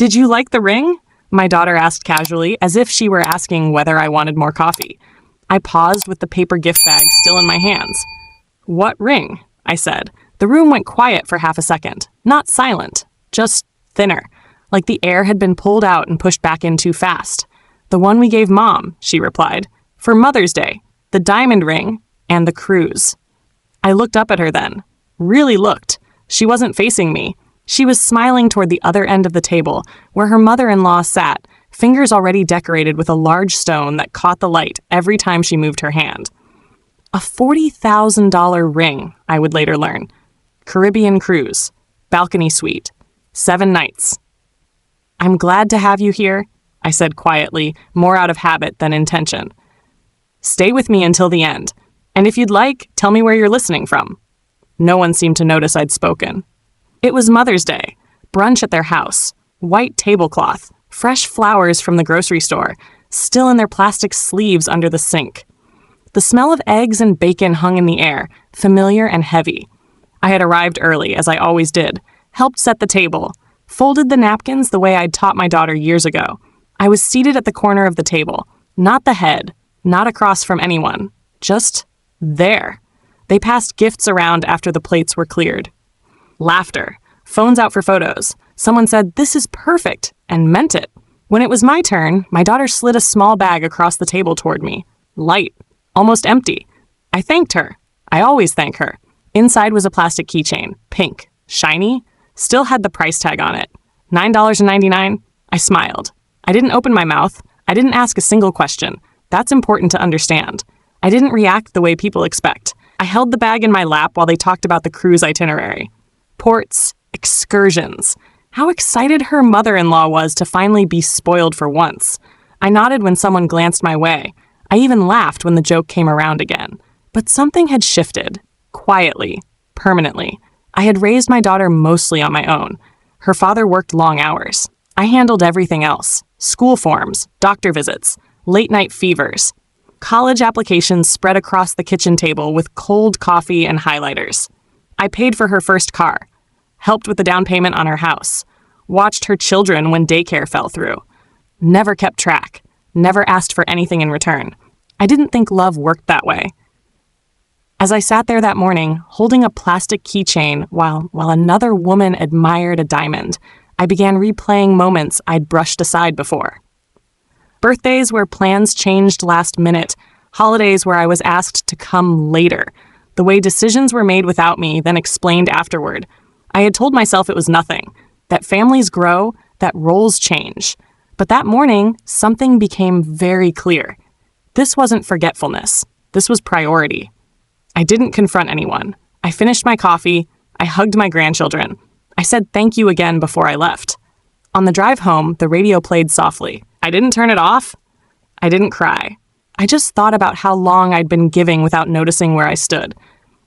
Did you like the ring? My daughter asked casually, as if she were asking whether I wanted more coffee. I paused with the paper gift bag still in my hands. What ring? I said. The room went quiet for half a second. Not silent, just thinner, like the air had been pulled out and pushed back in too fast. The one we gave Mom, she replied. For Mother's Day. The diamond ring and the cruise. I looked up at her then. Really looked. She wasn't facing me. She was smiling toward the other end of the table, where her mother-in-law sat, fingers already decorated with a large stone that caught the light every time she moved her hand. A $40,000 ring, I would later learn. Caribbean cruise. Balcony suite. 7 nights. I'm glad to have you here, I said quietly, more out of habit than intention. Stay with me until the end, and if you'd like, tell me where you're listening from. No one seemed to notice I'd spoken. It was Mother's Day, brunch at their house, white tablecloth, fresh flowers from the grocery store, still in their plastic sleeves under the sink. The smell of eggs and bacon hung in the air, familiar and heavy. I had arrived early, as I always did, helped set the table, folded the napkins the way I'd taught my daughter years ago. I was seated at the corner of the table, not the head, not across from anyone, just there. They passed gifts around after the plates were cleared. Laughter. Phones out for photos. Someone said, "This is perfect," and meant it. When it was my turn, my daughter slid a small bag across the table toward me. Light. Almost empty. I thanked her. I always thank her. Inside was a plastic keychain. Pink. Shiny. Still had the price tag on it. $9.99. I smiled. I didn't open my mouth. I didn't ask a single question. That's important to understand. I didn't react the way people expect. I held the bag in my lap while they talked about the cruise itinerary. Ports, excursions. How excited her mother-in-law was to finally be spoiled for once. I nodded when someone glanced my way. I even laughed when the joke came around again. But something had shifted. Quietly. Permanently. I had raised my daughter mostly on my own. Her father worked long hours. I handled everything else. School forms, doctor visits, late-night fevers. College applications spread across the kitchen table with cold coffee and highlighters. I paid for her first car. Helped with the down payment on her house, watched her children when daycare fell through. Never kept track, never asked for anything in return. I didn't think love worked that way. As I sat there that morning, holding a plastic keychain while another woman admired a diamond, I began replaying moments I'd brushed aside before. Birthdays where plans changed last minute, holidays where I was asked to come later, the way decisions were made without me, then explained afterward. I had told myself it was nothing, that families grow, that roles change. But that morning, something became very clear. This wasn't forgetfulness. This was priority. I didn't confront anyone. I finished my coffee. I hugged my grandchildren. I said thank you again before I left. On the drive home, the radio played softly. I didn't turn it off. I didn't cry. I just thought about how long I'd been giving without noticing where I stood.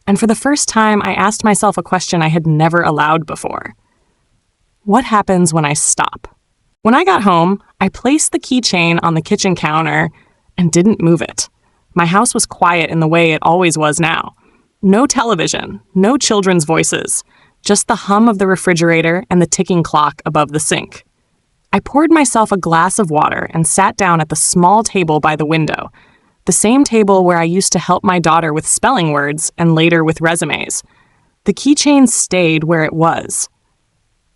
And for the first time, I asked myself a question I had never allowed before. What happens when I stop? When I got home, I placed the keychain on the kitchen counter and didn't move it. My house was quiet in the way it always was now. No television, no children's voices, just the hum of the refrigerator and the ticking clock above the sink. I poured myself a glass of water and sat down at the small table by the window, the same table where I used to help my daughter with spelling words and later with resumes. The keychain stayed where it was.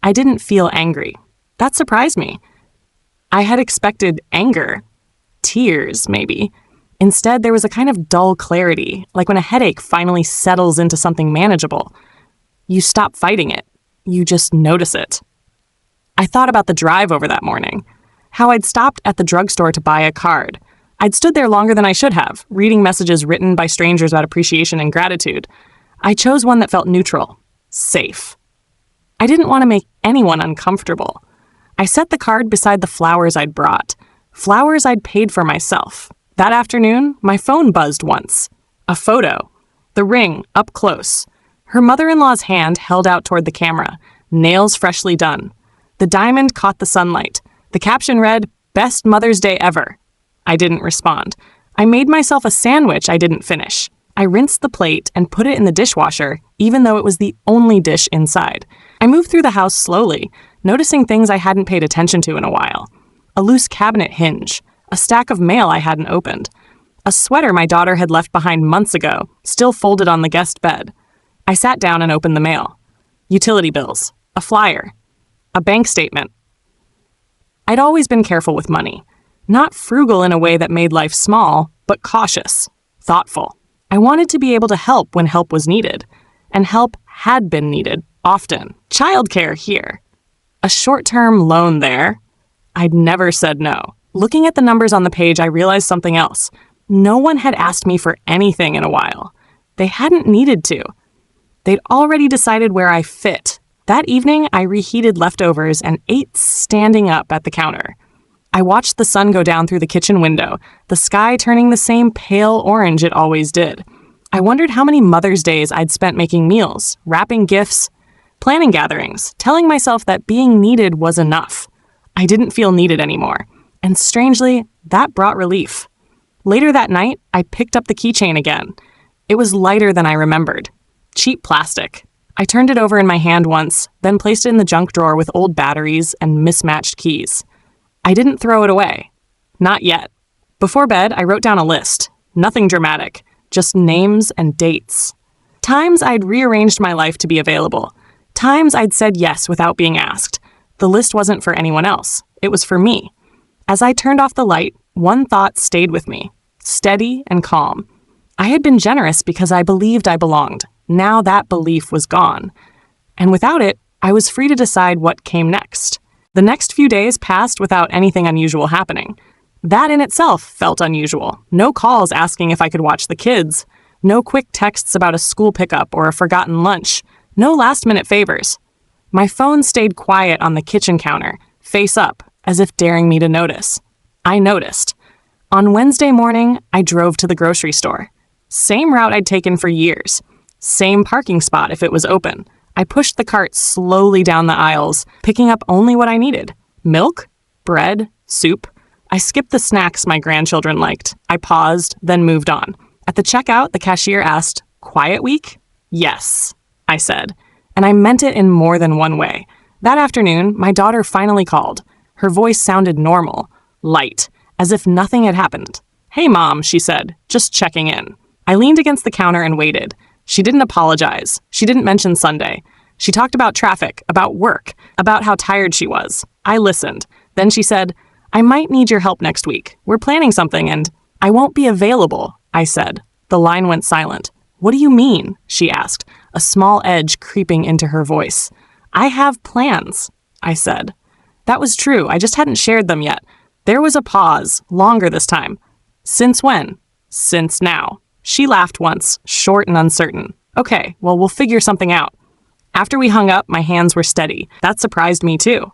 I didn't feel angry. That surprised me. I had expected anger, tears maybe. Instead, there was a kind of dull clarity, like when a headache finally settles into something manageable. You stop fighting it. You just notice it. I thought about the drive over that morning, how I'd stopped at the drugstore to buy a card. I'd stood there longer than I should have, reading messages written by strangers about appreciation and gratitude. I chose one that felt neutral, safe. I didn't want to make anyone uncomfortable. I set the card beside the flowers I'd brought, flowers I'd paid for myself. That afternoon, my phone buzzed once. A photo. The ring, up close. Her mother-in-law's hand held out toward the camera, nails freshly done. The diamond caught the sunlight. The caption read, "Best Mother's Day ever." I didn't respond. I made myself a sandwich I didn't finish. I rinsed the plate and put it in the dishwasher, even though it was the only dish inside. I moved through the house slowly, noticing things I hadn't paid attention to in a while. A loose cabinet hinge, a stack of mail I hadn't opened, a sweater my daughter had left behind months ago, still folded on the guest bed. I sat down and opened the mail. Utility bills, a flyer, a bank statement. I'd always been careful with money. Not frugal in a way that made life small, but cautious, thoughtful. I wanted to be able to help when help was needed, and help had been needed often. Childcare here. A short-term loan there. I'd never said no. Looking at the numbers on the page, I realized something else. No one had asked me for anything in a while. They hadn't needed to. They'd already decided where I fit. That evening, I reheated leftovers and ate standing up at the counter. I watched the sun go down through the kitchen window, the sky turning the same pale orange it always did. I wondered how many Mother's Days I'd spent making meals, wrapping gifts, planning gatherings, telling myself that being needed was enough. I didn't feel needed anymore, and strangely, that brought relief. Later that night, I picked up the keychain again. It was lighter than I remembered. Cheap plastic. I turned it over in my hand once, then placed it in the junk drawer with old batteries and mismatched keys. I didn't throw it away. Not yet. Before bed, I wrote down a list. Nothing dramatic, just names and dates. Times I'd rearranged my life to be available. Times I'd said yes without being asked. The list wasn't for anyone else. It was for me. As I turned off the light, one thought stayed with me, steady and calm. I had been generous because I believed I belonged. Now that belief was gone. And without it, I was free to decide what came next. The next few days passed without anything unusual happening. That in itself felt unusual. No calls asking if I could watch the kids. No quick texts about a school pickup or a forgotten lunch. No last-minute favors. My phone stayed quiet on the kitchen counter, face up, as if daring me to notice. I noticed. On Wednesday morning, I drove to the grocery store. Same route I'd taken for years. Same parking spot if it was open. I pushed the cart slowly down the aisles, picking up only what I needed. Milk, bread, soup. I skipped the snacks my grandchildren liked. I paused, then moved on. At the checkout, the cashier asked, "Quiet week?" "Yes," I said, and I meant it in more than one way. That afternoon, my daughter finally called. Her voice sounded normal, light, as if nothing had happened. "Hey, Mom," she said, just checking in. I leaned against the counter and waited. She didn't apologize. She didn't mention Sunday. She talked about traffic, about work, about how tired she was. I listened. Then she said, "I might need your help next week. We're planning something and I won't be available," I said. The line went silent. "What do you mean?" she asked, a small edge creeping into her voice. "I have plans," I said. That was true. I just hadn't shared them yet. There was a pause, longer this time. "Since when?" "Since now." She laughed once, short and uncertain. "Okay, well, we'll figure something out." After we hung up, my hands were steady. That surprised me too.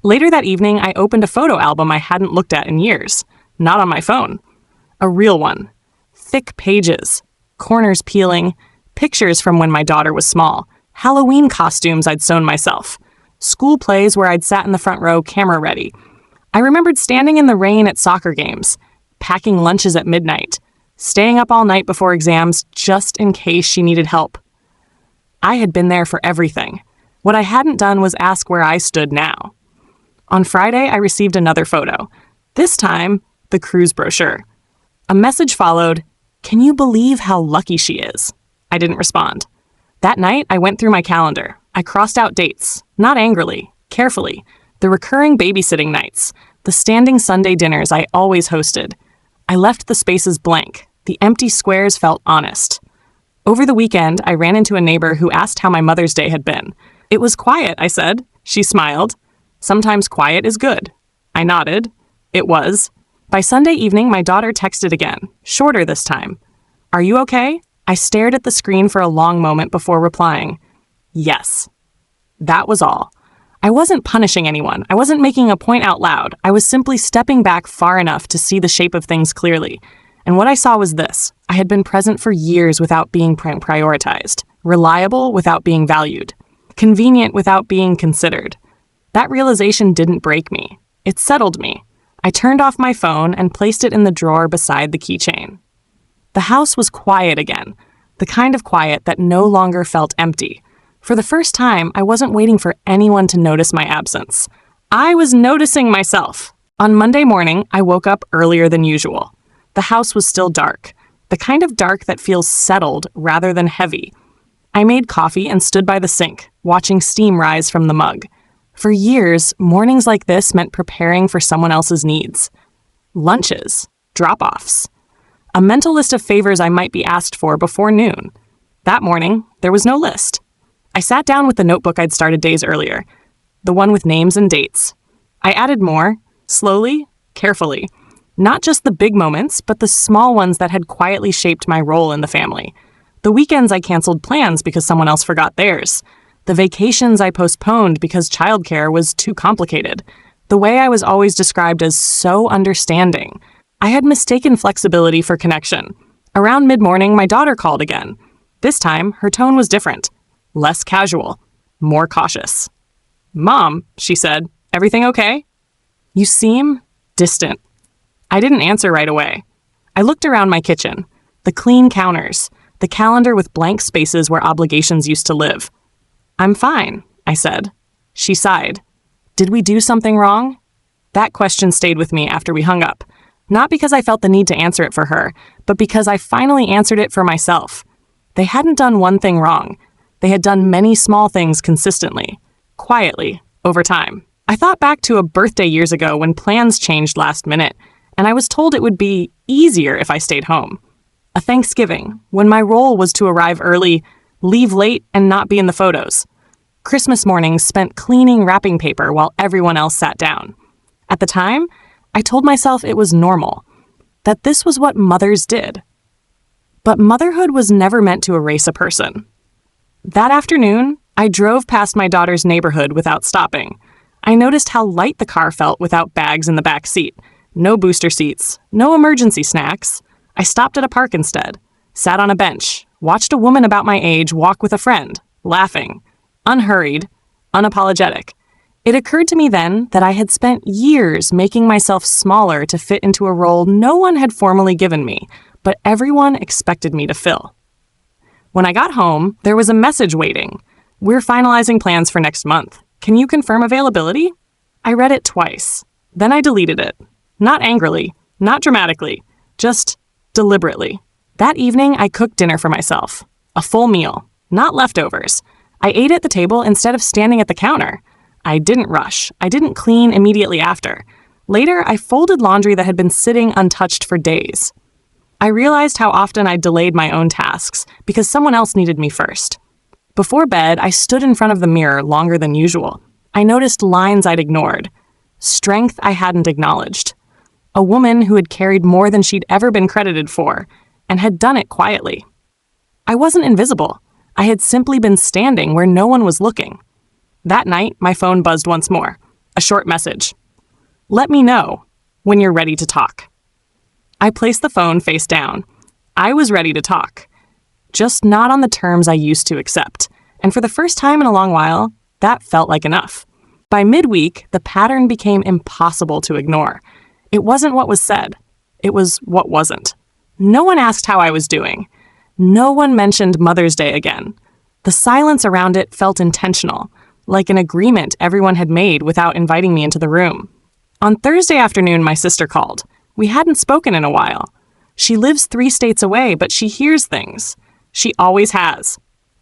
Later that evening, I opened a photo album I hadn't looked at in years. Not on my phone. A real one. Thick pages. Corners peeling. Pictures from when my daughter was small. Halloween costumes I'd sewn myself. School plays where I'd sat in the front row, camera ready. I remembered standing in the rain at soccer games. Packing lunches at midnight. Staying up all night before exams just in case she needed help. I had been there for everything. What I hadn't done was ask where I stood now. On Friday, I received another photo. This time, the cruise brochure. A message followed, "Can you believe how lucky she is?" I didn't respond. That night, I went through my calendar. I crossed out dates, not angrily, carefully. The recurring babysitting nights, the standing Sunday dinners I always hosted. I left the spaces blank. The empty squares felt honest. Over the weekend, I ran into a neighbor who asked how my Mother's Day had been. "It was quiet," I said. She smiled. "Sometimes quiet is good." I nodded. It was. By Sunday evening, my daughter texted again, shorter this time. "Are you okay?" I stared at the screen for a long moment before replying, "Yes." That was all. I wasn't punishing anyone. I wasn't making a point out loud. I was simply stepping back far enough to see the shape of things clearly. And what I saw was this. I had been present for years without being prioritized, reliable without being valued, convenient without being considered. That realization didn't break me. It settled me. I turned off my phone and placed it in the drawer beside the keychain. The house was quiet again, the kind of quiet that no longer felt empty, For the first time, I wasn't waiting for anyone to notice my absence. I was noticing myself. On Monday morning, I woke up earlier than usual. The house was still dark, the kind of dark that feels settled rather than heavy. I made coffee and stood by the sink, watching steam rise from the mug. For years, mornings like this meant preparing for someone else's needs. Lunches, drop-offs, a mental list of favors I might be asked for before noon. That morning, there was no list. I sat down with the notebook I'd started days earlier, the one with names and dates. I added more, slowly, carefully. Not just the big moments, but the small ones that had quietly shaped my role in the family. The weekends I canceled plans because someone else forgot theirs. The vacations I postponed because childcare was too complicated. The way I was always described as so understanding. I had mistaken flexibility for connection. Around mid-morning, my daughter called again. This time, her tone was different. Less casual. More cautious. "Mom," she said, "everything okay?" "You seem distant." I didn't answer right away. I looked around my kitchen. The clean counters. The calendar with blank spaces where obligations used to live. "I'm fine," I said. She sighed. "Did we do something wrong?" That question stayed with me after we hung up. Not because I felt the need to answer it for her, but because I finally answered it for myself. They hadn't done one thing wrong. They had done many small things consistently, quietly, over time. I thought back to a birthday years ago when plans changed last minute, and I was told it would be easier if I stayed home. A Thanksgiving, when my role was to arrive early, leave late, and not be in the photos. Christmas mornings spent cleaning wrapping paper while everyone else sat down. At the time, I told myself it was normal, that this was what mothers did. But motherhood was never meant to erase a person. That afternoon, I drove past my daughter's neighborhood without stopping. I noticed how light the car felt without bags in the back seat. No booster seats, no emergency snacks. I stopped at a park instead, sat on a bench, watched a woman about my age walk with a friend, laughing, unhurried, unapologetic. It occurred to me then that I had spent years making myself smaller to fit into a role no one had formally given me, but everyone expected me to fill. When I got home, there was a message waiting. "We're finalizing plans for next month. Can you confirm availability?" I read it twice. Then I deleted it. Not angrily, not dramatically, just deliberately. That evening, I cooked dinner for myself. A full meal, not leftovers. I ate at the table instead of standing at the counter. I didn't rush. I didn't clean immediately after. Later, I folded laundry that had been sitting untouched for days. I realized how often I delayed my own tasks because someone else needed me first. Before bed, I stood in front of the mirror longer than usual. I noticed lines I'd ignored, strength I hadn't acknowledged. A woman who had carried more than she'd ever been credited for, and had done it quietly. I wasn't invisible. I had simply been standing where no one was looking. That night, my phone buzzed once more. A short message. "Let me know when you're ready to talk." I placed the phone face down. I was ready to talk, just not on the terms I used to accept. And for the first time in a long while, that felt like enough. By midweek, the pattern became impossible to ignore. It wasn't what was said. It was what wasn't. No one asked how I was doing. No one mentioned Mother's Day again. The silence around it felt intentional, like an agreement everyone had made without inviting me into the room. On Thursday afternoon, my sister called. We hadn't spoken in a while. She lives 3 states away, but she hears things. She always has.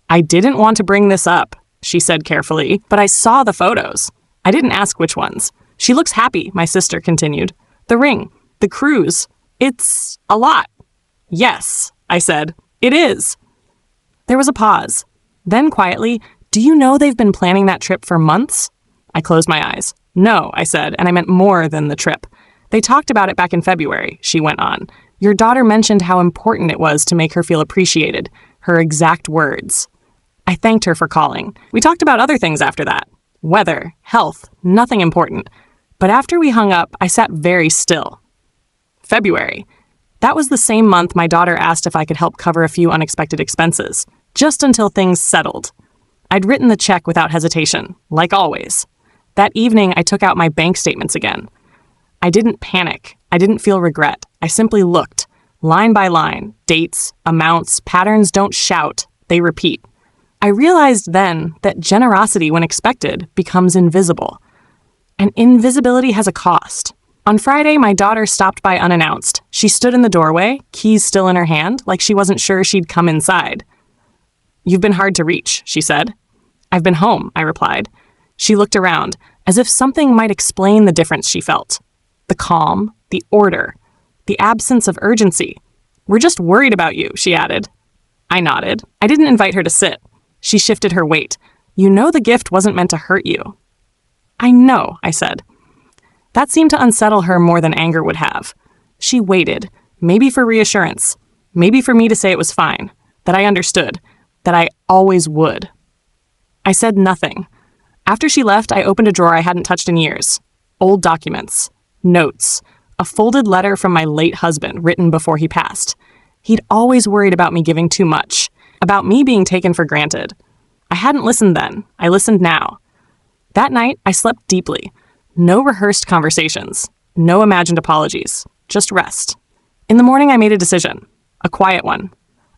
"I didn't want to bring this up," she said carefully, "but I saw the photos. I didn't ask which ones. She looks happy," my sister continued. "The ring, the cruise, it's a lot." "Yes," I said, "it is." There was a pause. Then quietly, "Do you know they've been planning that trip for months?" I closed my eyes. "No," I said, and I meant more than the trip. "They talked about it back in February," she went on. "Your daughter mentioned how important it was to make her feel appreciated." Her exact words. I thanked her for calling. We talked about other things after that. Weather, health, nothing important. But after we hung up, I sat very still. February. That was the same month my daughter asked if I could help cover a few unexpected expenses, just until things settled. I'd written the check without hesitation, like always. That evening, I took out my bank statements again. I didn't panic. I didn't feel regret. I simply looked, line by line, dates, amounts, patterns don't shout, they repeat. I realized then that generosity, when expected, becomes invisible. And invisibility has a cost. On Friday, my daughter stopped by unannounced. She stood in the doorway, keys still in her hand, like she wasn't sure she'd come inside. "You've been hard to reach," she said. "I've been home," I replied. She looked around, as if something might explain the difference she felt. The calm, the order, the absence of urgency. "We're just worried about you," she added. I nodded. I didn't invite her to sit. She shifted her weight. "You know the gift wasn't meant to hurt you." "I know," I said. That seemed to unsettle her more than anger would have. She waited, maybe for reassurance, maybe for me to say it was fine, that I understood, that I always would. I said nothing. After she left, I opened a drawer I hadn't touched in years. Old documents, notes, a folded letter from my late husband written before he passed. He'd always worried about me giving too much, about me being taken for granted. I hadn't listened then. I listened now. That night, I slept deeply. No rehearsed conversations, no imagined apologies, just rest. In the morning, I made a decision, a quiet one.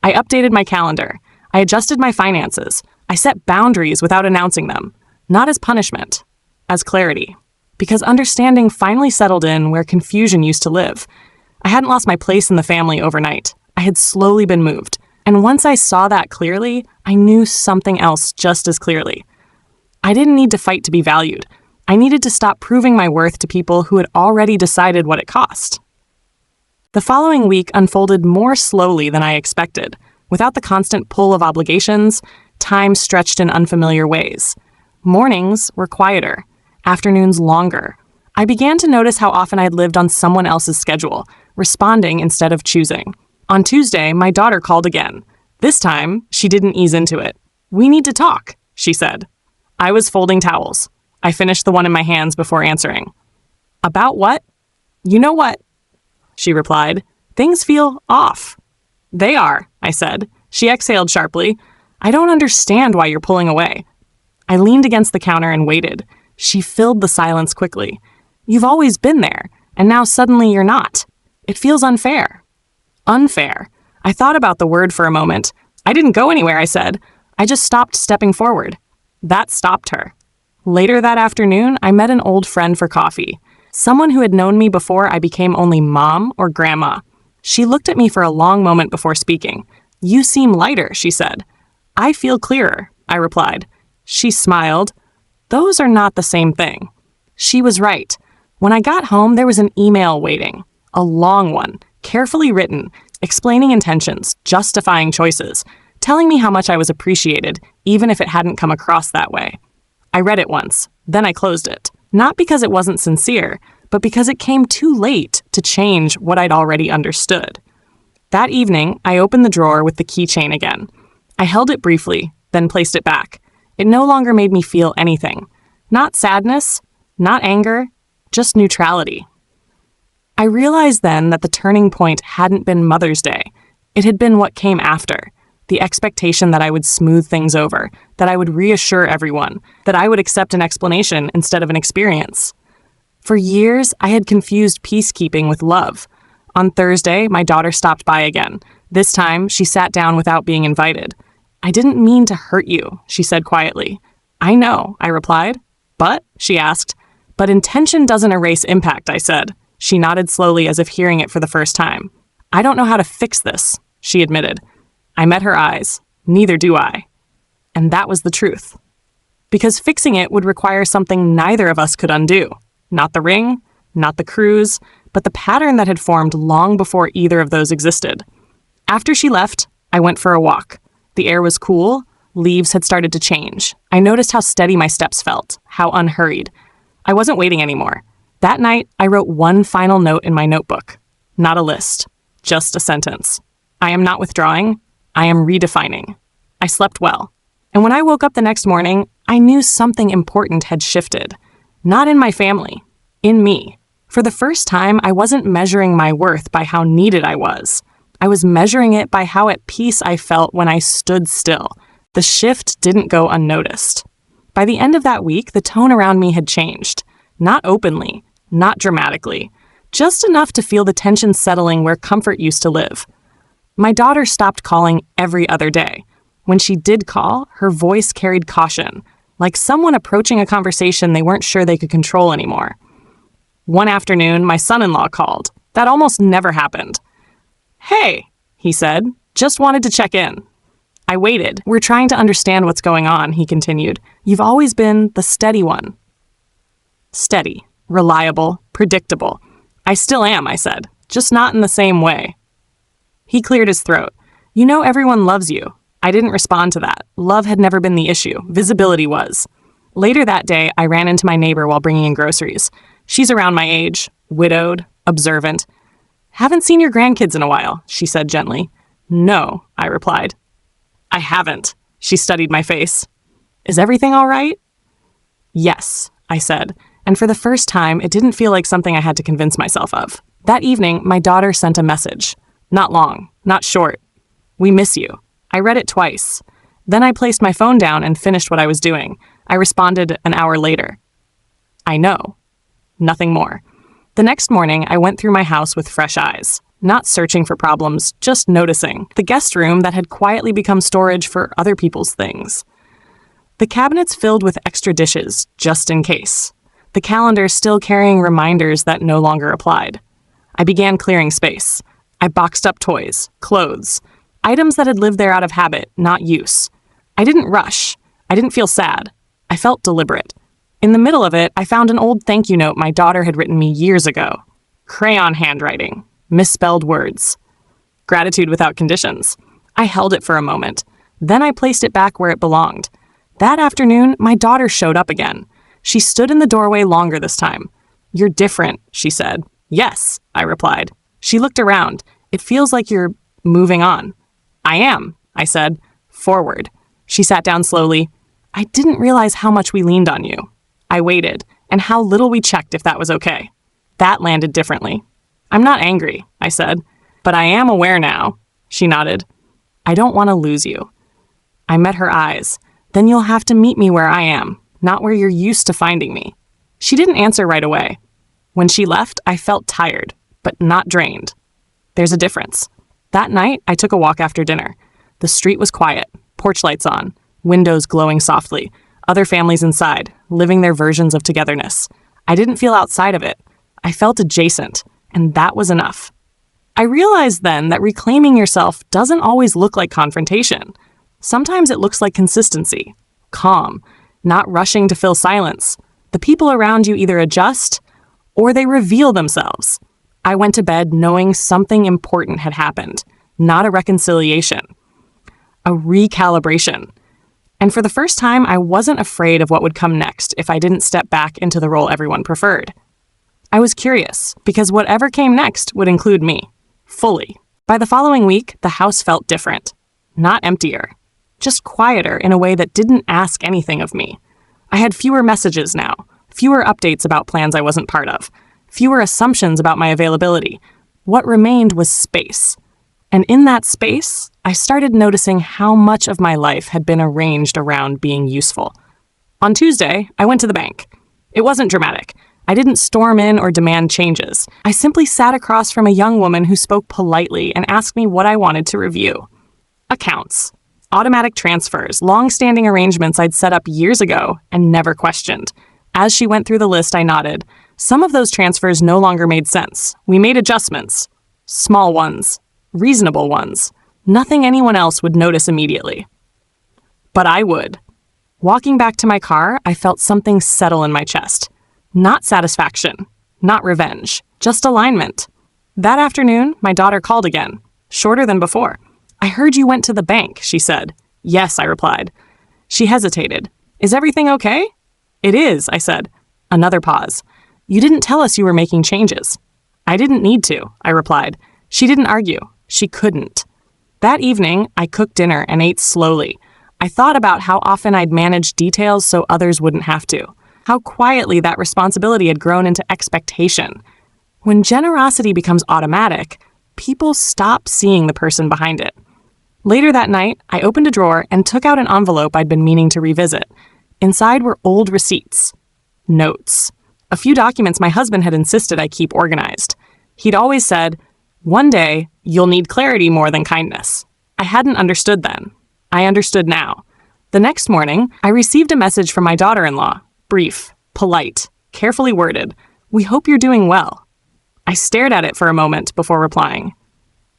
I updated my calendar. I adjusted my finances. I set boundaries without announcing them, not as punishment, as clarity. Because understanding finally settled in where confusion used to live. I hadn't lost my place in the family overnight. I had slowly been moved. And once I saw that clearly, I knew something else just as clearly. I didn't need to fight to be valued. I needed to stop proving my worth to people who had already decided what it cost. The following week unfolded more slowly than I expected, without the constant pull of obligations, time stretched in unfamiliar ways. Mornings were quieter, afternoons longer. I began to notice how often I'd lived on someone else's schedule, responding instead of choosing. On Tuesday, my daughter called again. This time, she didn't ease into it. "We need to talk," she said. I was folding towels. I finished the one in my hands before answering. "About what?" "You know what?" she replied. "Things feel off." "They are," I said. She exhaled sharply. "I don't understand why you're pulling away." I leaned against the counter and waited. She filled the silence quickly. "You've always been there, and now suddenly you're not. It feels unfair." Unfair. I thought about the word for a moment. "I didn't go anywhere," I said. "I just stopped stepping forward." That stopped her. Later that afternoon, I met an old friend for coffee. Someone who had known me before I became only mom or grandma. She looked at me for a long moment before speaking. "You seem lighter," she said. "I feel clearer," I replied. She smiled. "Those are not the same thing." She was right. When I got home, there was an email waiting. A long one, carefully written, explaining intentions, justifying choices, telling me how much I was appreciated, even if it hadn't come across that way. I read it once, then I closed it. Not because it wasn't sincere, but because it came too late to change what I'd already understood. That evening, I opened the drawer with the keychain again. I held it briefly, then placed it back. It no longer made me feel anything. Not sadness, not anger, just neutrality. I realized then that the turning point hadn't been Mother's Day. It had been what came after. The expectation that I would smooth things over, that I would reassure everyone, that I would accept an explanation instead of an experience. For years, I had confused peacekeeping with love. On Thursday, my daughter stopped by again. This time, she sat down without being invited. "I didn't mean to hurt you," she said quietly. "I know," I replied. "But?" she asked. "But intention doesn't erase impact," I said. She nodded slowly as if hearing it for the first time. "I don't know how to fix this," she admitted. I met her eyes. Neither do I. And that was the truth. Because fixing it would require something neither of us could undo. Not the ring, not the cruise, but the pattern that had formed long before either of those existed. After she left, I went for a walk. The air was cool. Leaves had started to change. I noticed how steady my steps felt, how unhurried. I wasn't waiting anymore. That night, I wrote one final note in my notebook. Not a list, just a sentence. I am not withdrawing. I am redefining. I slept well. And when I woke up the next morning, I knew something important had shifted. Not in my family, in me. For the first time, I wasn't measuring my worth by how needed I was. I was measuring it by how at peace I felt when I stood still. The shift didn't go unnoticed. By the end of that week, the tone around me had changed. Not openly, not dramatically, just enough to feel the tension settling where comfort used to live. My daughter stopped calling every other day. When she did call, her voice carried caution, like someone approaching a conversation they weren't sure they could control anymore. One afternoon, my son-in-law called. That almost never happened. "Hey," he said, "just wanted to check in." I waited. "We're trying to understand what's going on," he continued. "You've always been the steady one." Steady, reliable, predictable. "I still am," I said, "just not in the same way." He cleared his throat. "You know everyone loves you." I didn't respond to that. Love had never been the issue. Visibility was. Later that day, I ran into my neighbor while bringing in groceries. She's around my age, widowed, observant. "Haven't seen your grandkids in a while," she said gently. "No," I replied. "I haven't." She studied my face. "Is everything all right?" "Yes," I said, and for the first time, it didn't feel like something I had to convince myself of. That evening, my daughter sent a message. Not long, not short. "We miss you." I read it twice. Then I placed my phone down and finished what I was doing. I responded an hour later. "I know." Nothing more. The next morning, I went through my house with fresh eyes, not searching for problems, just noticing the guest room that had quietly become storage for other people's things. The cabinets filled with extra dishes, just in case. The calendar still carrying reminders that no longer applied. I began clearing space. I boxed up toys, clothes, items that had lived there out of habit, not use. I didn't rush. I didn't feel sad. I felt deliberate. In the middle of it, I found an old thank you note my daughter had written me years ago. Crayon handwriting. Misspelled words. Gratitude without conditions. I held it for a moment. Then I placed it back where it belonged. That afternoon, my daughter showed up again. She stood in the doorway longer this time. "You're different," she said. "Yes," I replied. She looked around. "It feels like you're moving on." "I am," I said. "Forward." She sat down slowly. "I didn't realize how much we leaned on you." I waited, and how little we checked if that was okay. That landed differently. "I'm not angry," I said, "but I am aware now." She nodded. "I don't want to lose you." I met her eyes. "Then you'll have to meet me where I am, not where you're used to finding me." She didn't answer right away. When she left, I felt tired, but not drained. There's a difference. That night, I took a walk after dinner. The street was quiet, porch lights on, windows glowing softly, other families inside, living their versions of togetherness. I didn't feel outside of it. I felt adjacent, and that was enough. I realized then that reclaiming yourself doesn't always look like confrontation. Sometimes it looks like consistency, calm, not rushing to fill silence. The people around you either adjust or they reveal themselves. I went to bed knowing something important had happened, not a reconciliation, a recalibration. And for the first time, I wasn't afraid of what would come next if I didn't step back into the role everyone preferred. I was curious, because whatever came next would include me, fully. By the following week, the house felt different. Not emptier, just quieter in a way that didn't ask anything of me. I had fewer messages now, fewer updates about plans I wasn't part of, fewer assumptions about my availability. What remained was space. And in that space, I started noticing how much of my life had been arranged around being useful. On Tuesday, I went to the bank. It wasn't dramatic. I didn't storm in or demand changes. I simply sat across from a young woman who spoke politely and asked me what I wanted to review. Accounts, automatic transfers, long-standing arrangements I'd set up years ago and never questioned. As she went through the list, I nodded. Some of those transfers no longer made sense. We made adjustments. Small ones. Reasonable ones. Nothing anyone else would notice immediately. But I would. Walking back to my car, I felt something settle in my chest. Not satisfaction. Not revenge. Just alignment. That afternoon, my daughter called again. Shorter than before. "I heard you went to the bank," she said. "Yes," I replied. She hesitated. "Is everything okay?" "It is," I said. Another pause. "You didn't tell us you were making changes." "I didn't need to," I replied. She didn't argue. She couldn't. That evening, I cooked dinner and ate slowly. I thought about how often I'd managed details so others wouldn't have to. How quietly that responsibility had grown into expectation. When generosity becomes automatic, people stop seeing the person behind it. Later that night, I opened a drawer and took out an envelope I'd been meaning to revisit. Inside were old receipts. Notes. A few documents my husband had insisted I keep organized. He'd always said, "One day, you'll need clarity more than kindness." I hadn't understood then. I understood now. The next morning, I received a message from my daughter-in-law. Brief, polite, carefully worded. "We hope you're doing well." I stared at it for a moment before replying.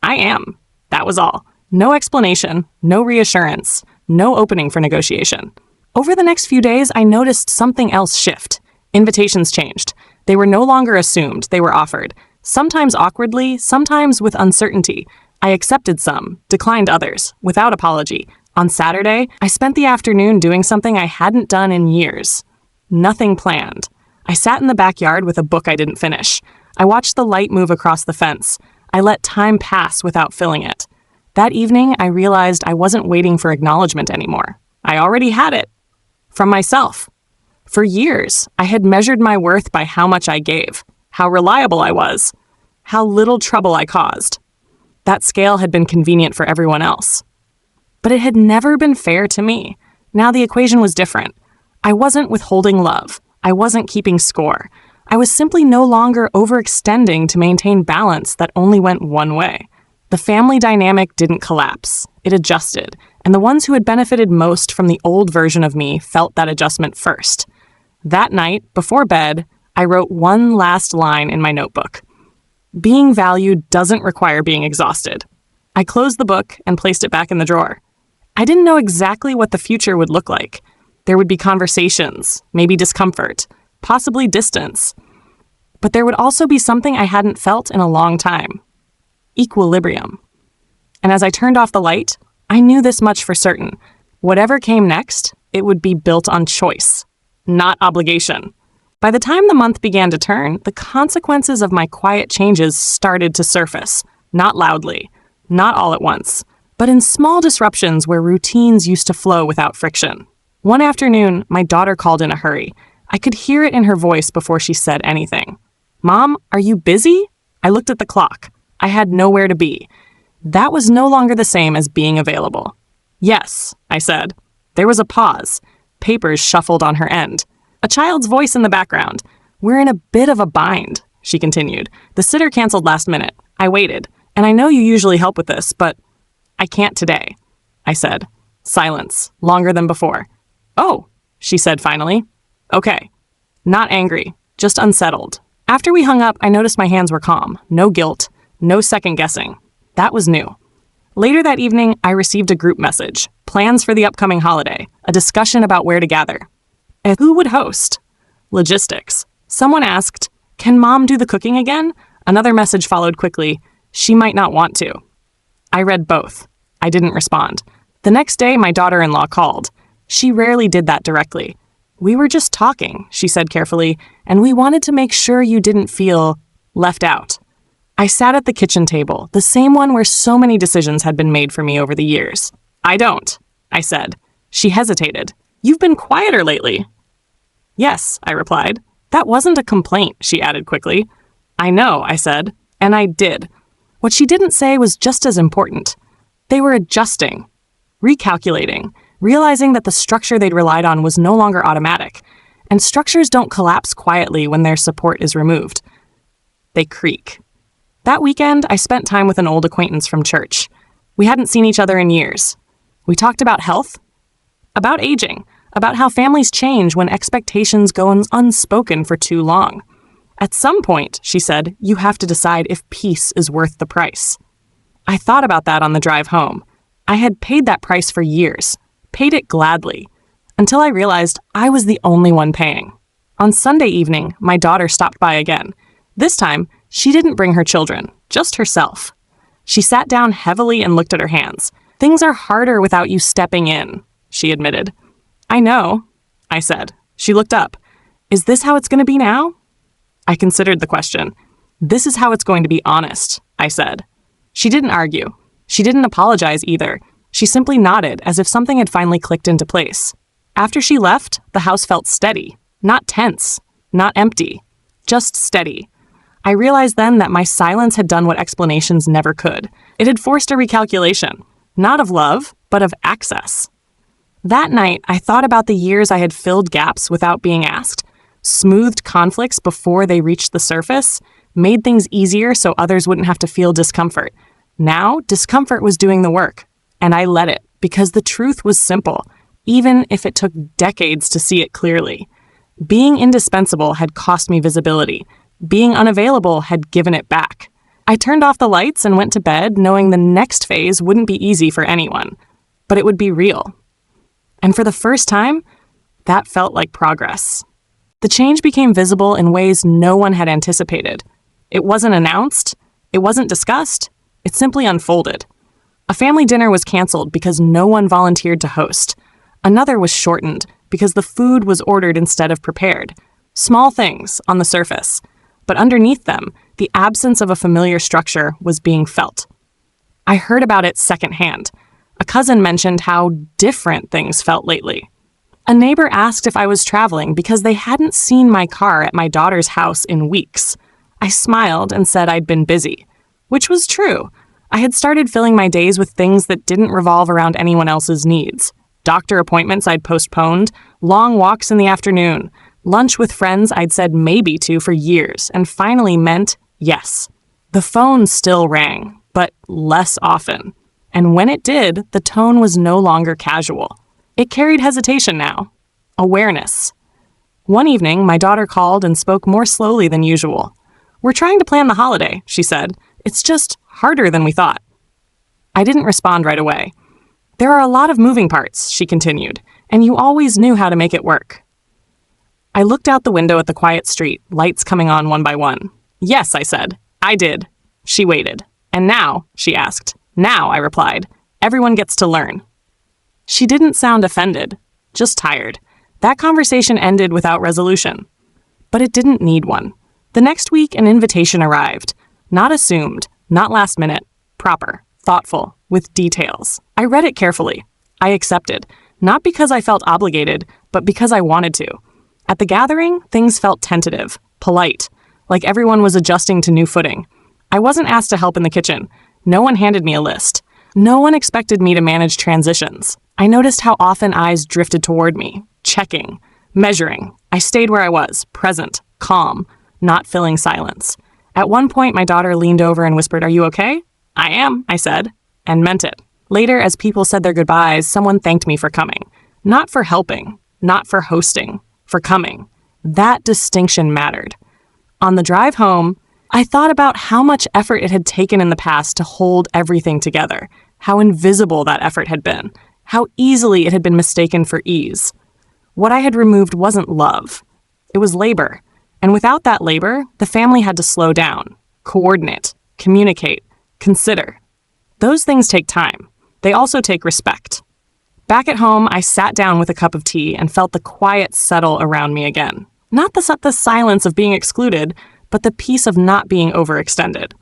"I am." That was all. No explanation, no reassurance, no opening for negotiation. Over the next few days, I noticed something else shift. Invitations changed. They were no longer assumed, they were offered. Sometimes awkwardly, sometimes with uncertainty. I accepted some, declined others, without apology. On Saturday, I spent the afternoon doing something I hadn't done in years. Nothing planned. I sat in the backyard with a book I didn't finish. I watched the light move across the fence. I let time pass without filling it. That evening, I realized I wasn't waiting for acknowledgement anymore. I already had it. From myself. For years, I had measured my worth by how much I gave, how reliable I was, how little trouble I caused. That scale had been convenient for everyone else. But it had never been fair to me. Now the equation was different. I wasn't withholding love. I wasn't keeping score. I was simply no longer overextending to maintain balance that only went one way. The family dynamic didn't collapse. It adjusted, and the ones who had benefited most from the old version of me felt that adjustment first. That night, before bed, I wrote one last line in my notebook. Being valued doesn't require being exhausted. I closed the book and placed it back in the drawer. I didn't know exactly what the future would look like. There would be conversations, maybe discomfort, possibly distance. But there would also be something I hadn't felt in a long time. Equilibrium. And as I turned off the light, I knew this much for certain. Whatever came next, it would be built on choice, not obligation. By the time the month began to turn, the consequences of my quiet changes started to surface. Not loudly, not all at once, but in small disruptions where routines used to flow without friction. One afternoon, my daughter called in a hurry. I could hear it in her voice before she said anything. "Mom, are you busy?" I looked at the clock. I had nowhere to be. That was no longer the same as being available. "Yes," I said. There was a pause. Papers shuffled on her end. A child's voice in the background. "We're in a bit of a bind," she continued. "The sitter canceled last minute. I waited. And I know you usually help with this, but I can't today," I said. Silence, longer than before. "Oh," she said finally. "Okay." Not angry, just unsettled. After we hung up, I noticed my hands were calm. No guilt, no second guessing. That was new. Later that evening, I received a group message. Plans for the upcoming holiday. A discussion about where to gather. And who would host? Logistics. Someone asked, "Can Mom do the cooking again?" Another message followed quickly. "She might not want to." I read both. I didn't respond. The next day, my daughter-in-law called. She rarely did that directly. "We were just talking," she said carefully, "and we wanted to make sure you didn't feel left out." I sat at the kitchen table, the same one where so many decisions had been made for me over the years. "I don't," I said. She hesitated. "You've been quieter lately." "Yes," I replied. "That wasn't a complaint," she added quickly. "I know," I said, and I did. What she didn't say was just as important. They were adjusting, recalculating, realizing that the structure they'd relied on was no longer automatic, and structures don't collapse quietly when their support is removed. They creak. That weekend, I spent time with an old acquaintance from church. We hadn't seen each other in years. We talked about health, about aging, about how families change when expectations go unspoken for too long. At some point, she said, you have to decide if peace is worth the price. I thought about that on the drive home. I had paid that price for years, paid it gladly, until I realized I was the only one paying. On Sunday evening, my daughter stopped by again. This time, she didn't bring her children, just herself. She sat down heavily and looked at her hands. "Things are harder without you stepping in," she admitted. "I know," I said. She looked up. "Is this how it's going to be now?" I considered the question. "This is how it's going to be honest," I said. She didn't argue. She didn't apologize either. She simply nodded as if something had finally clicked into place. After she left, the house felt steady, not tense, not empty, just steady. I realized then that my silence had done what explanations never could. It had forced a recalculation, not of love, but of access. That night, I thought about the years I had filled gaps without being asked, smoothed conflicts before they reached the surface, made things easier so others wouldn't have to feel discomfort. Now, discomfort was doing the work, and I let it. because the truth was simple, even if it took decades to see it clearly. Being indispensable had cost me visibility. Being unavailable had given it back. I turned off the lights and went to bed knowing the next phase wouldn't be easy for anyone, but it would be real. And for the first time, that felt like progress. The change became visible in ways no one had anticipated. It wasn't announced. It wasn't discussed. It simply unfolded. A family dinner was canceled because no one volunteered to host. Another was shortened because the food was ordered instead of prepared. Small things on the surface, but underneath them, the absence of a familiar structure was being felt. I heard about it secondhand. A cousin mentioned how different things felt lately. A neighbor asked if I was traveling because they hadn't seen my car at my daughter's house in weeks. I smiled and said I'd been busy, which was true. I had started filling my days with things that didn't revolve around anyone else's needs. Doctor appointments I'd postponed, long walks in the afternoon, lunch with friends I'd said maybe to for years and finally meant yes. The phone still rang, but less often. And when it did, the tone was no longer casual. It carried hesitation now. Awareness. One evening, my daughter called and spoke more slowly than usual. "We're trying to plan the holiday," she said. "It's just harder than we thought." I didn't respond right away. "There are a lot of moving parts," she continued, "and you always knew how to make it work." I looked out the window at the quiet street, lights coming on one by one. "Yes," I said. "I did." She waited. "And now?" she asked. "Now," I replied. "Everyone gets to learn." She didn't sound offended, just tired. That conversation ended without resolution. But it didn't need one. The next week, an invitation arrived. Not assumed, not last minute, proper, thoughtful, with details. I read it carefully. I accepted, not because I felt obligated, but because I wanted to. At the gathering, things felt tentative, polite, like everyone was adjusting to new footing. I wasn't asked to help in the kitchen. No one handed me a list. No one expected me to manage transitions. I noticed how often eyes drifted toward me, checking, measuring. I stayed where I was, present, calm, not filling silence. At one point, my daughter leaned over and whispered, "Are you okay?" "I am," I said, and meant it. Later, as people said their goodbyes, someone thanked me for coming. Not for helping, not for hosting, for coming. That distinction mattered. On the drive home, I thought about how much effort it had taken in the past to hold everything together, how invisible that effort had been, how easily it had been mistaken for ease. What I had removed wasn't love. It was labor. And without that labor, the family had to slow down, coordinate, communicate, consider. Those things take time. They also take respect. Back at home, I sat down with a cup of tea and felt the quiet settle around me again. Not the silence of being excluded, but the peace of not being overextended.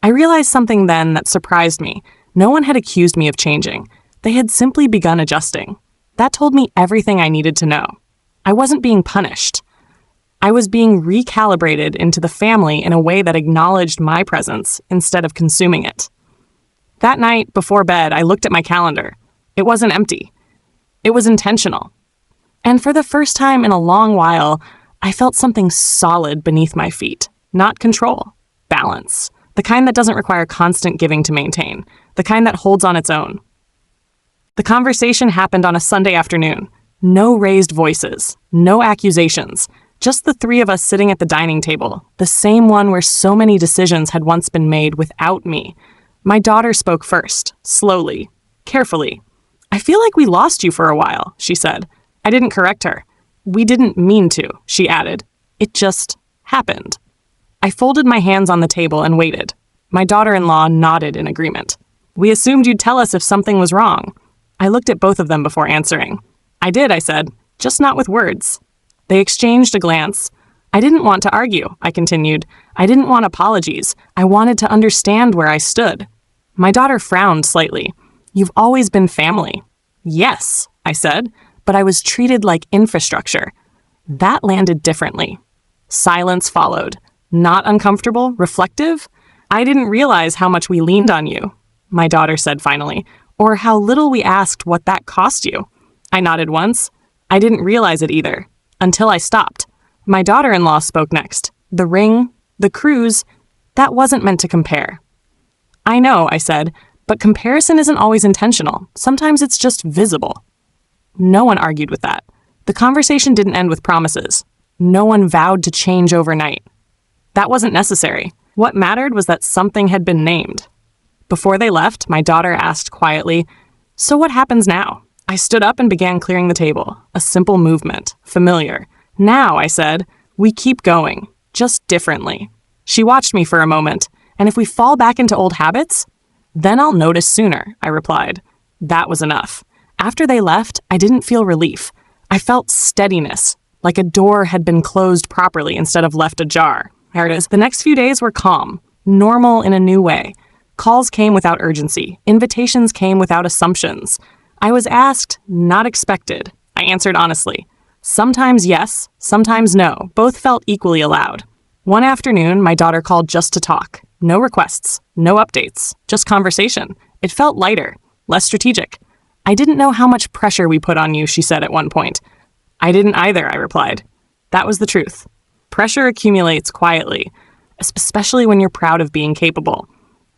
I realized something then that surprised me. No one had accused me of changing. They had simply begun adjusting. That told me everything I needed to know. I wasn't being punished. I was being recalibrated into the family in a way that acknowledged my presence instead of consuming it. That night, before bed, I looked at my calendar. It wasn't empty. It was intentional. And for the first time in a long while, I felt something solid beneath my feet. Not control, balance. The kind that doesn't require constant giving to maintain. The kind that holds on its own. The conversation happened on a Sunday afternoon. No raised voices, no accusations. Just the three of us sitting at the dining table, the same one where so many decisions had once been made without me. My daughter spoke first, slowly, carefully. "I feel like we lost you for a while," she said. I didn't correct her. "We didn't mean to," she added. "It just happened." I folded my hands on the table and waited. My daughter-in-law nodded in agreement. "We assumed you'd tell us if something was wrong." I looked at both of them before answering. "I did," I said, "just not with words." They exchanged a glance. "I didn't want to argue," I continued. "I didn't want apologies. I wanted to understand where I stood." My daughter frowned slightly. "You've always been family." "Yes," I said, "but I was treated like infrastructure." That landed differently. Silence followed. Not uncomfortable, reflective. "I didn't realize how much we leaned on you," my daughter said finally, "or how little we asked what that cost you." I nodded once. "I didn't realize it either. Until I stopped." My daughter-in-law spoke next. "The ring, the cruise, that wasn't meant to compare." "I know," I said, But comparison isn't always intentional. Sometimes it's just visible. No one argued with that. The conversation didn't end with promises. No one vowed to change overnight. That wasn't necessary. What mattered was that something had been named. Before they left, my daughter asked quietly, "So what happens now?" I stood up and began clearing the table. A simple movement, familiar. "Now," I said, "we keep going, just differently." She watched me for a moment, and if we fall back into old habits, then I'll notice sooner, I replied. That was enough. After they left, I didn't feel relief. I felt steadiness, like a door had been closed properly instead of left ajar. There it is. The next few days were calm, normal in a new way. Calls came without urgency. Invitations came without assumptions. I was asked, not expected. I answered honestly. Sometimes yes, sometimes no. Both felt equally allowed. One afternoon, my daughter called just to talk. No requests, no updates, just conversation. It felt lighter, less strategic. "I didn't know how much pressure we put on you," she said at one point. "I didn't either," I replied. That was the truth. Pressure accumulates quietly, especially when you're proud of being capable.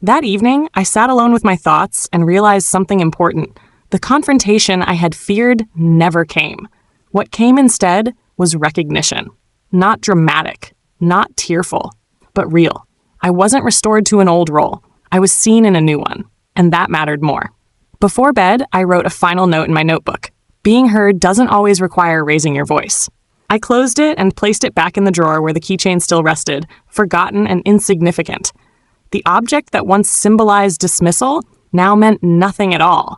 That evening, I sat alone with my thoughts and realized something important. The confrontation I had feared never came. What came instead was recognition. Not dramatic, not tearful, but real. I wasn't restored to an old role. I was seen in a new one, and that mattered more. Before bed, I wrote a final note in my notebook. Being heard doesn't always require raising your voice. I closed it and placed it back in the drawer where the keychain still rested, forgotten and insignificant. The object that once symbolized dismissal now meant nothing at all.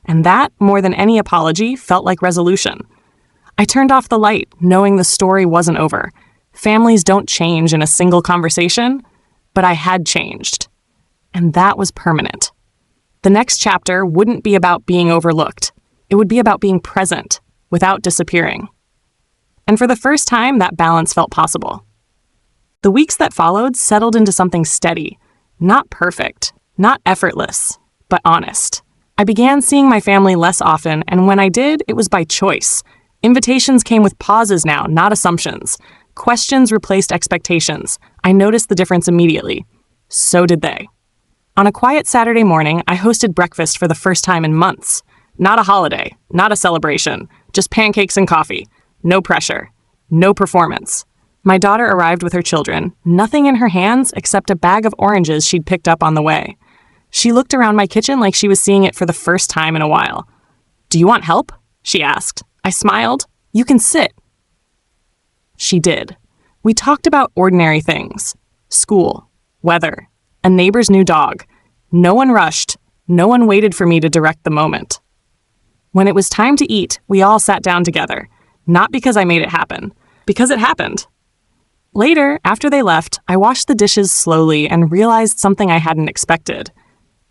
And that, more than any apology, felt like resolution. I turned off the light, knowing the story wasn't over. Families don't change in a single conversation, but I had changed. And that was permanent. The next chapter wouldn't be about being overlooked. It would be about being present, without disappearing. And for the first time, that balance felt possible. The weeks that followed settled into something steady, not perfect, not effortless, but honest. I began seeing my family less often, and when I did, it was by choice. Invitations came with pauses now, not assumptions. Questions replaced expectations. I noticed the difference immediately. So did they. On a quiet Saturday morning, I hosted breakfast for the first time in months. Not a holiday, not a celebration, just pancakes and coffee. No pressure, no performance. My daughter arrived with her children, nothing in her hands except a bag of oranges she'd picked up on the way. She looked around my kitchen like she was seeing it for the first time in a while. "Do you want help?" she asked. I smiled. "You can sit." She did. We talked about ordinary things. School, weather, a neighbor's new dog. No one rushed. No one waited for me to direct the moment. When it was time to eat, we all sat down together. Not because I made it happen, because it happened. Later, after they left, I washed the dishes slowly and realized something I hadn't expected.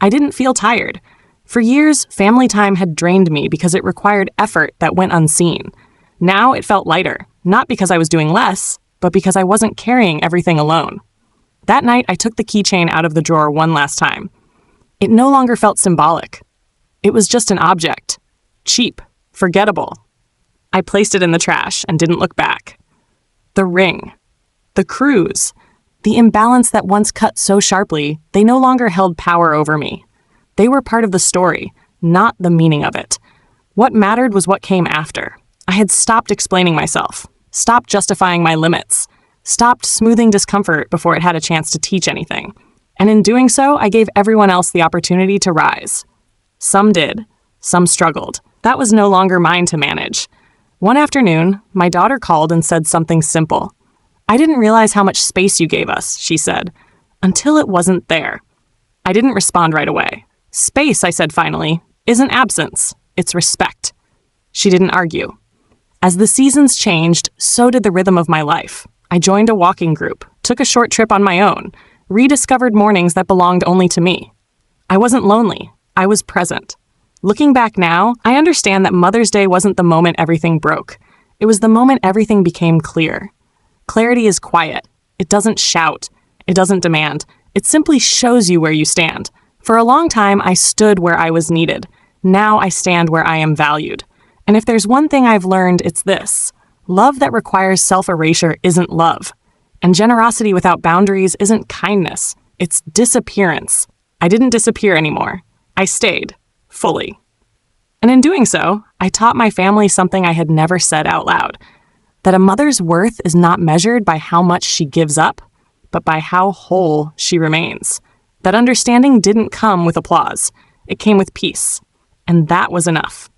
I didn't feel tired. For years, family time had drained me because it required effort that went unseen. Now it felt lighter, not because I was doing less, but because I wasn't carrying everything alone. That night, I took the keychain out of the drawer one last time. It no longer felt symbolic. It was just an object. Cheap, forgettable. I placed it in the trash and didn't look back. The ring. The cruise. The imbalance that once cut so sharply, they no longer held power over me. They were part of the story, not the meaning of it. What mattered was what came after. I had stopped explaining myself, stopped justifying my limits, stopped smoothing discomfort before it had a chance to teach anything. And in doing so, I gave everyone else the opportunity to rise. Some did. Some struggled. That was no longer mine to manage. One afternoon, my daughter called and said something simple. "I didn't realize how much space you gave us," she said, "until it wasn't there." I didn't respond right away. "Space," I said finally, "isn't absence. It's respect." She didn't argue. As the seasons changed, so did the rhythm of my life. I joined a walking group, took a short trip on my own, rediscovered mornings that belonged only to me. I wasn't lonely. I was present. Looking back now, I understand that Mother's Day wasn't the moment everything broke. It was the moment everything became clear. Clarity is quiet. It doesn't shout. It doesn't demand. It simply shows you where you stand. For a long time, I stood where I was needed. Now I stand where I am valued. And if there's one thing I've learned, it's this. Love that requires self-erasure isn't love. And generosity without boundaries isn't kindness. It's disappearance. I didn't disappear anymore. I stayed, fully. And in doing so, I taught my family something I had never said out loud, that a mother's worth is not measured by how much she gives up, but by how whole she remains. That understanding didn't come with applause. It came with peace. And that was enough.